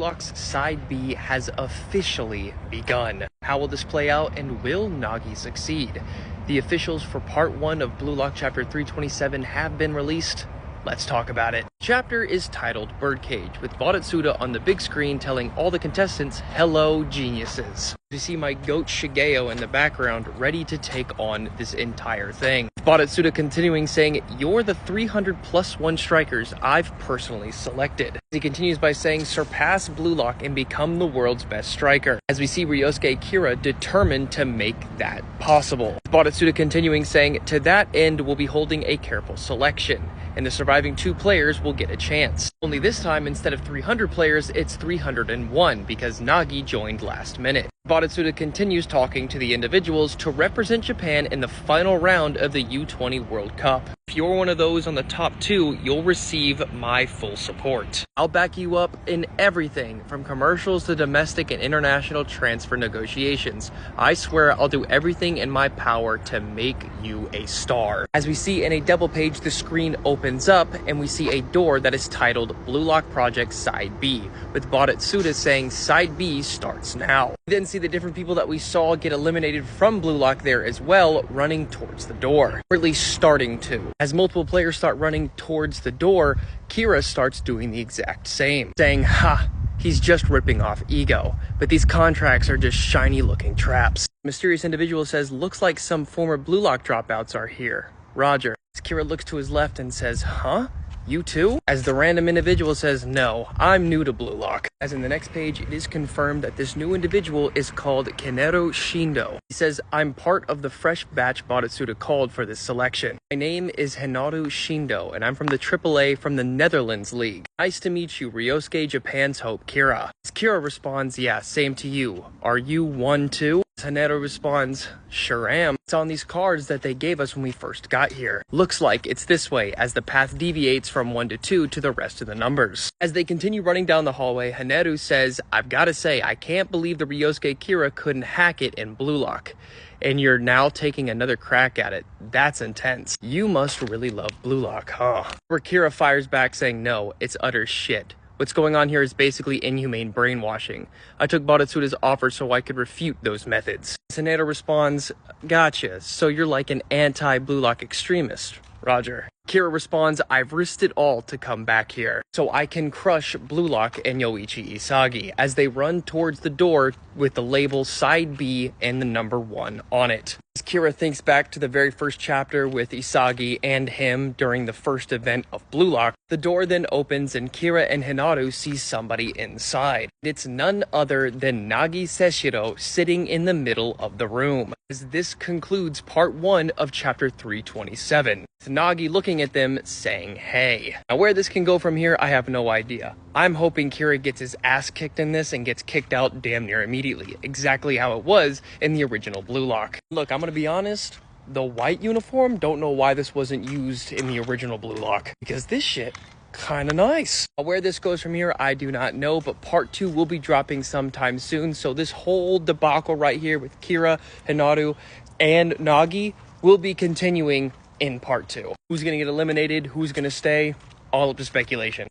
Blue Lock's Side B has officially begun. How will this play out, and will Nagi succeed? The officials for Part 1 of Blue Lock Chapter 327 have been released. Let's talk about it. Chapter is titled Birdcage, with Botetsuda on the big screen telling all the contestants, "Hello, geniuses." You see my goat Shigeo in the background, ready to take on this entire thing. Botetsuda continuing saying, "You're the 300+1 strikers I've personally selected." He continues by saying, "Surpass Blue Lock and become the world's best striker." As we see Ryosuke Kira determined to make that possible. Botetsuda continuing saying, "To that end, we'll be holding a careful selection, and the surviving 2 players will get a chance. Only this time, instead of 300 players, it's 301 because Nagi joined last minute." Botetsuda continues talking to the individuals to represent Japan in the final round of the U20 World Cup. If you're one of those on the top 2, you'll receive my full support. I'll back you up in everything from commercials to domestic and international transfer negotiations. I swear I'll do everything in my power to make you a star. As we see in a double page, the screen opens up and we see a door that is titled Blue Lock Project Side B, with Botetsuda saying Side B starts now. We then see the different people that we saw get eliminated from Blue Lock there as well, running towards the door, or at least starting to. As multiple players start running towards the door, Kira starts doing the exact same, saying, "Ha, he's just ripping off ego, but these contracts are just shiny looking traps." Mysterious individual says, "Looks like some former Blue Lock dropouts are here. Roger." As Kira looks to his left and says, "Huh? You too?" As the random individual says, "No, I'm new to Blue Lock." As in the next page, it is confirmed that this new individual is called Kenero Shindo. He says, "I'm part of the fresh batch Botetsuda called for this selection. My name is Hinaru Shindo, and I'm from the AAA from the Netherlands League. Nice to meet you, Ryosuke Japan's Hope, Kira." As Kira responds, "Yeah, same to you. Are you one too?" Hanero responds, "Sure am. It's on these cards that they gave us when we first got here. Looks like it's this way, as the path deviates from 1 to 2 to the rest of the numbers." As they continue running down the hallway, Haneru says, "I've got to say, I can't believe the Ryosuke Kira couldn't hack it in Blue Lock. And you're now taking another crack at it. That's intense. You must really love Blue Lock, huh?" Where Kira fires back saying, "No, it's utter shit. What's going on here is basically inhumane brainwashing. I took Botetsuda's offer so I could refute those methods." Haneru responds, "Gotcha, so you're like an anti-Blue Lock extremist. Roger." Kira responds, "I've risked it all to come back here, so I can crush Blue Lock and Yoichi Isagi," as they run towards the door with the label Side B and the number 1 on it. As Kira thinks back to the very first chapter with Isagi and him during the first event of Blue Lock, the door then opens and Kira and Hinaru see somebody inside. It's none other than Nagi Seshiro sitting in the middle of the room. As this concludes Part 1 of Chapter 327, with Nagi looking at them saying, "Hey." Now where this can go from here, I have no idea. I'm hoping Kira gets his ass kicked in this and gets kicked out damn near immediately, exactly how it was in the original Blue Lock. Look, I'm gonna be honest, the white uniform, don't know why this wasn't used in the original Blue Lock, because this shit kinda nice. Where this goes from here, I do not know, but Part 2 will be dropping sometime soon, so this whole debacle right here with Kira, Hinaru, and Nagi will be continuing in Part 2. Who's gonna get eliminated, who's gonna stay, all up to speculation.